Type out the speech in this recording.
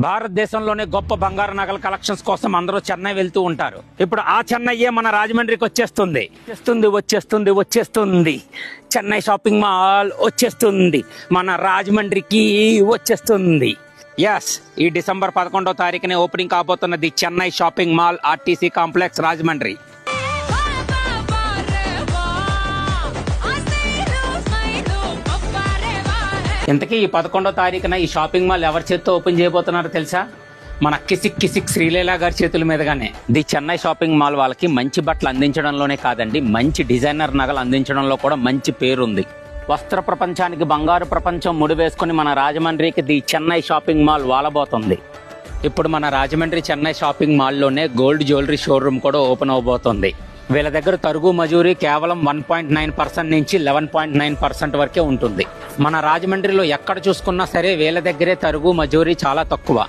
భారతదేశంలోనే గొప్ప బంగారు నగల కలెక్షన్స్ కోసం అందరూ చెన్నై వెళ్తూ ఉంటారు. ఇప్పుడు ఆ చెన్నైయే మన రాజమండ్రికి వచ్చేస్తుంది. చెన్నై షాపింగ్ మాల్ వచ్చేస్తుంది, మన రాజమండ్రికి వచ్చేస్తుంది. ఎస్, ఈ డిసెంబర్ 11వ తారీఖునే ఓపెనింగ్ కాబోతున్నది Chennai shopping mall RTC complex Rajahmundry. ఇంతకీ ఈ 11వ తారీఖున ఈ షాపింగ్ మాల్ ఎవరి చేతితో ఓపెన్ చేయబోతున్నారో తెలుసా? మన కిసిక్ శ్రీలీల గారి చేతుల మీదుగానే. ది చెన్నై షాపింగ్ మాల్ వాళ్ళకి మంచి బట్టలు అందించడంలోనే కాదండి, మంచి డిజైనర్ నగలు అందించడంలో కూడా మంచి పేరుంది. వస్త్ర ప్రపంచానికి బంగారు ప్రపంచం ముడివేసుకుని మన రాజమండ్రికి ది చెన్నై షాపింగ్ మాల్ వాలబోతుంది. ఇప్పుడు మన రాజమండ్రి చెన్నై షాపింగ్ మాల్లోనే గోల్డ్ జ్యువెలరీ షోరూమ్ కూడా ఓపెన్ అవబోతుంది. వీళ్ళ దగ్గర తరుగు మజూరీ కేవలం 1.9% నుంచి 11.9% వరకే ఉంటుంది. మన రాజమండ్రిలో ఎక్కడ చూసుకున్నా సరే వీళ్ళ దగ్గరే తరుగు మజూరీ చాలా తక్కువ.